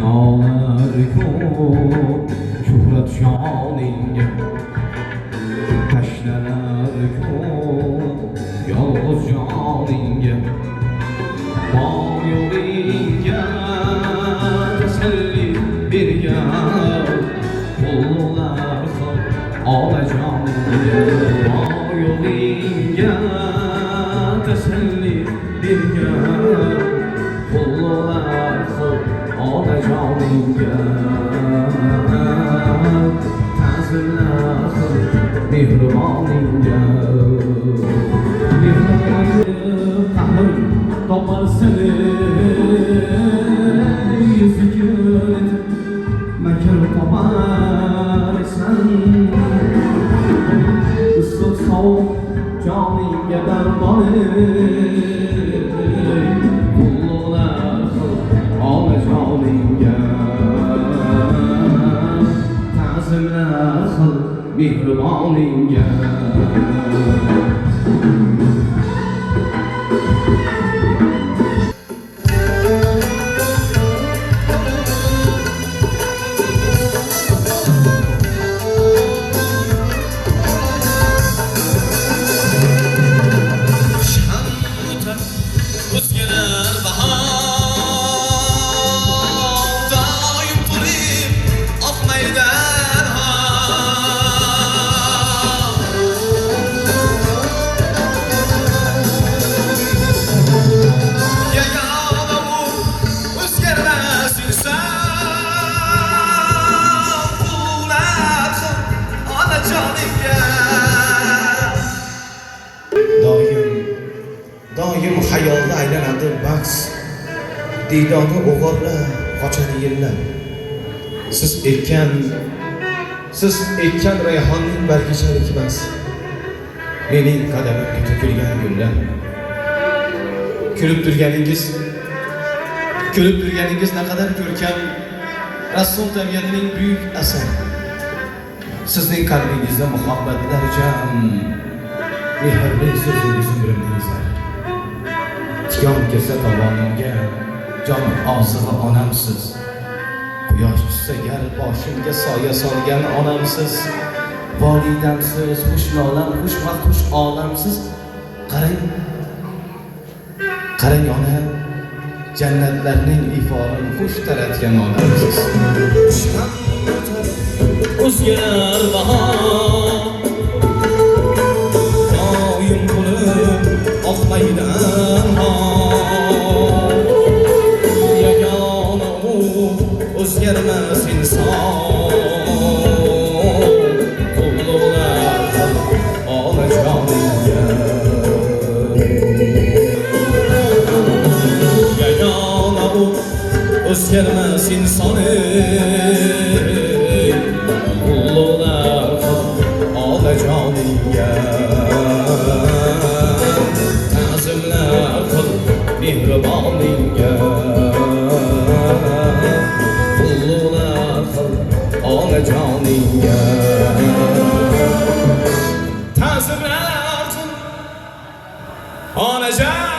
Binolar ko'p shuhrat shoningga, tashnalar ko'p yolg'iz joningga, bor yo'lingga tasalli bergan qullar xil olajoningga, bor yo'lingga tasalli bergan qullar xil olajoningga, ta'zimlar xil mehriboningga. Qahrim topar seni yuzi ko'rib, makr toparsan. Issiq sovuq joningga darmoni, qulluqlar qil olajoningga, ta'zimlar qil mehriboningga. Doim xayolda aylanadi bahs, diydoni o'g'irlar qochadi yillar. Siz ekkan rayhonning bargichalik emas, mening qadamimga to'kilgan gullar. Kulib turganingiz naqadar ko'rkam, rassom tabiatining buyuk asari. Sizning qalbingizda muhabbatlar jam, mehrli so'zingiz umrimningizlar. Tikan kelsa tovonimga, jon ozig'i onamsiz. Quyosh tushsa gar boshimga soya solgan onamsiz. Volidamsiz, xushnolam, xushvaqt olamsiz. Qarang ona, jannatlarning iforini xush taratgan onamsiz. O'zgar bahor doim bo'lib oqmaydan yagona u o'zgarmas inson, qulluqlar olajoningga, yagona u o'zgarmas inson, qulluqlar olajoningga, ta'zimlar qil mehriboningga, qulluqlar qil olajoningga, ta'zimlar qil olajoningga.